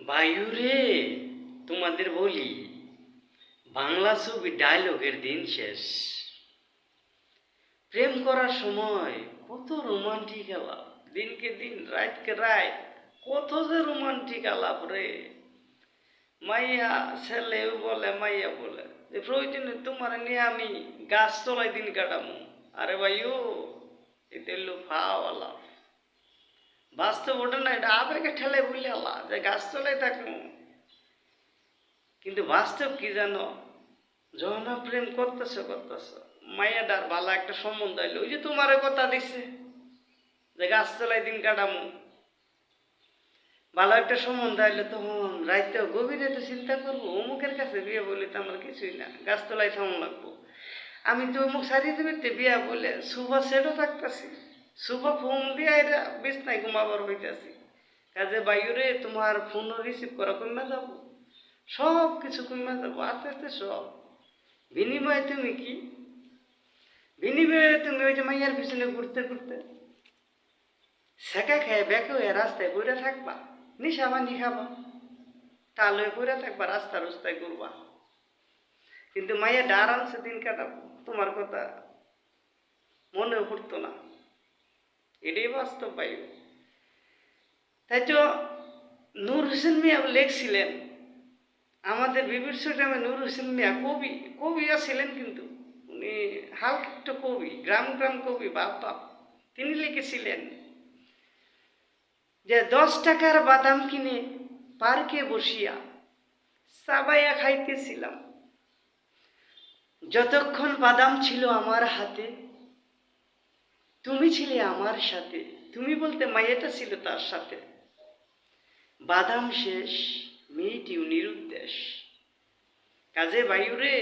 বায়ুরে তোমাদের বলি, বাংলা ছবি ডায়লগের দিন শেষ। প্রেম করার সময় কত রোমান্টিক আলাপ, দিনকে দিন রাতকে রাত কত যে রোমান্টিক আলাপ রে। মাইয়া ছেলেও বলে, মাইয়া বলে যে প্রয়োজনে তোমার নিয়ে আমি গাছ তলায় দিন কাটামো। আরে ভাইও, এটা হলো ফাও আলাপ। বাস্তব ওটা না, এটা আবেগে ঠেলে বলে আল্লাহ যে গাছ তলায় থাকবো। কিন্তু বাস্তব কি জানো, যখন প্রেম করতেছ মাইয়াডার ভালো একটা সম্বন্ধ আইলো, ওই যে তোমার কথা দিচ্ছে যে গাছ তলায় দিন কাটামো, ভালো একটা সম্বন্ধ আইলো, তখন রাইতে গভীরে তো চিন্তা করবো অমুকের কাছে বিয়ে বলে তো আমার কিছুই না, গাছতলায় থামো লাগবো। আমি তো অমুক সারিয়ে দেবে বিয়া বলে সুভা সেটও থাকতেছি, সুভা ফোন দিয়ে এরা বিছনায় ঘুমাবার হইতেছি। কাজে বায়ুরে তোমার ফোন রিসিভ করা কমে যাবো, সব কিছু কমে যাবো আস্তে আস্তে সব। বিনিময়ে তুমি কি, বিনিময়ে তুমি ওই যে মাইয়ার পিছনে ঘুরতে ঘুরতে শেখা খেয়ে বেঁকে হয়ে রাস্তায় ঘুরে থাকবা, নিশা পানি খাবা, তালয়ে ঘুরে থাকবা, রাস্তা রাস্তায় ঘুরবা। কিন্তু মাইয়া আরামসে দিন কাটাবো, তোমার কথা মনেও পড়তো না। এটাই বাস্তব বায়ু। তাই তো নূর হোসেন মিয়া লেখছিলেন, আমাদের বিবির টাইমে নূর হোসেন মিয়া কবি ছিলেন, কিন্তু উনি হালকা একটা কবি, গ্রাম গ্রাম কবি বাপ। তিনি লিখেছিলেন যে 10 টাকার বাদাম কিনে পার্কে বসিয়া চাবাইয়া খাইতেছিলাম, যতক্ষণ বাদাম ছিল আমার হাতে, তুমি ছিলে আমার সাথে। তুমি বলতে মাইয়াটা ছিল তার সাথে। বাদাম শেষ, মেয়েটিও নিরুদ্দেশ। কাজে বায়ুরে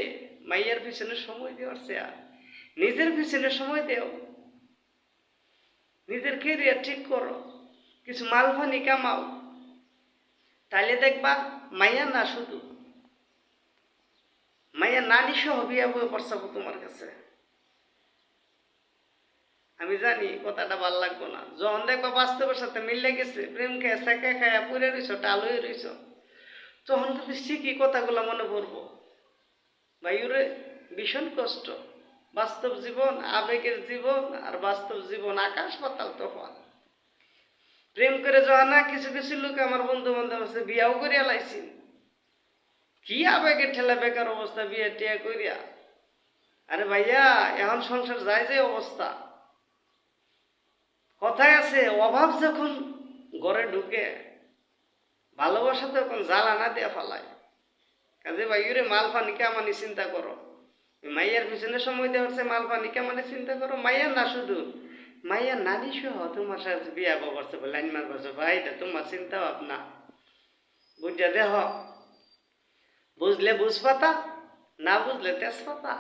মাইয়ার পিছনে সময় দেওয়ার চেয়ে নিজের পিছনে সময় দেও, নিজের কেরিয়ার ঠিক করো, কিছু মালফানি কামাও, তাইলে দেখবা মাইয়া না শুধু মাইয়া নানি সহ বিয়া বয়ে পড়ছাবো তোমার কাছে। আমি জানি কথাটা ভাল লাগবো না, যখন দেখবা বাস্তবের সাথে মিলে গেছে, প্রেম খেয়ে সেকা খায়া পুরে রইছ, টাল হয়ে রইছ, তখন কিন্তু ঠিকই কথাগুলো মনে পড়বো। বায়ুরে ভীষণ কষ্ট, বাস্তব জীবন, আবেগের জীবন আর বাস্তব জীবন আকাশ পাতাল তফাৎ। প্রেম করে যাওয়া না, কিছু কিছু লোক আমার বন্ধু বান্ধব আছে বিয়াও করিয়া লাইছি, কি আবেগের ঠেলা বেকার অবস্থা, বিয়ে টিয়া করিয়া। আরে ভাইয়া, এখন সংসার যায় যে অবস্থা, কথায় আছে অভাব যখন ঘরে ঢুকে ভালোবাসা তখন জ্বালা না দেয়া ফালায়। কাজে ভাইরে মাল পানি কামানি চিন্তা করো, মাইয়ার পিছনে সময় দেওয়া হচ্ছে, মাল পানি কামানি চিন্তা করো। মাইয়ার না শুধু, মাইয়ার নানি সহ তোমার সাথে বিয়া করছে, লাইন মার করছে, ভাই এটা তোমার চিন্তা ভাবনা বুঝা দেহ, বুঝলে বুঝপাতা, না বুঝলে তেজপাতা।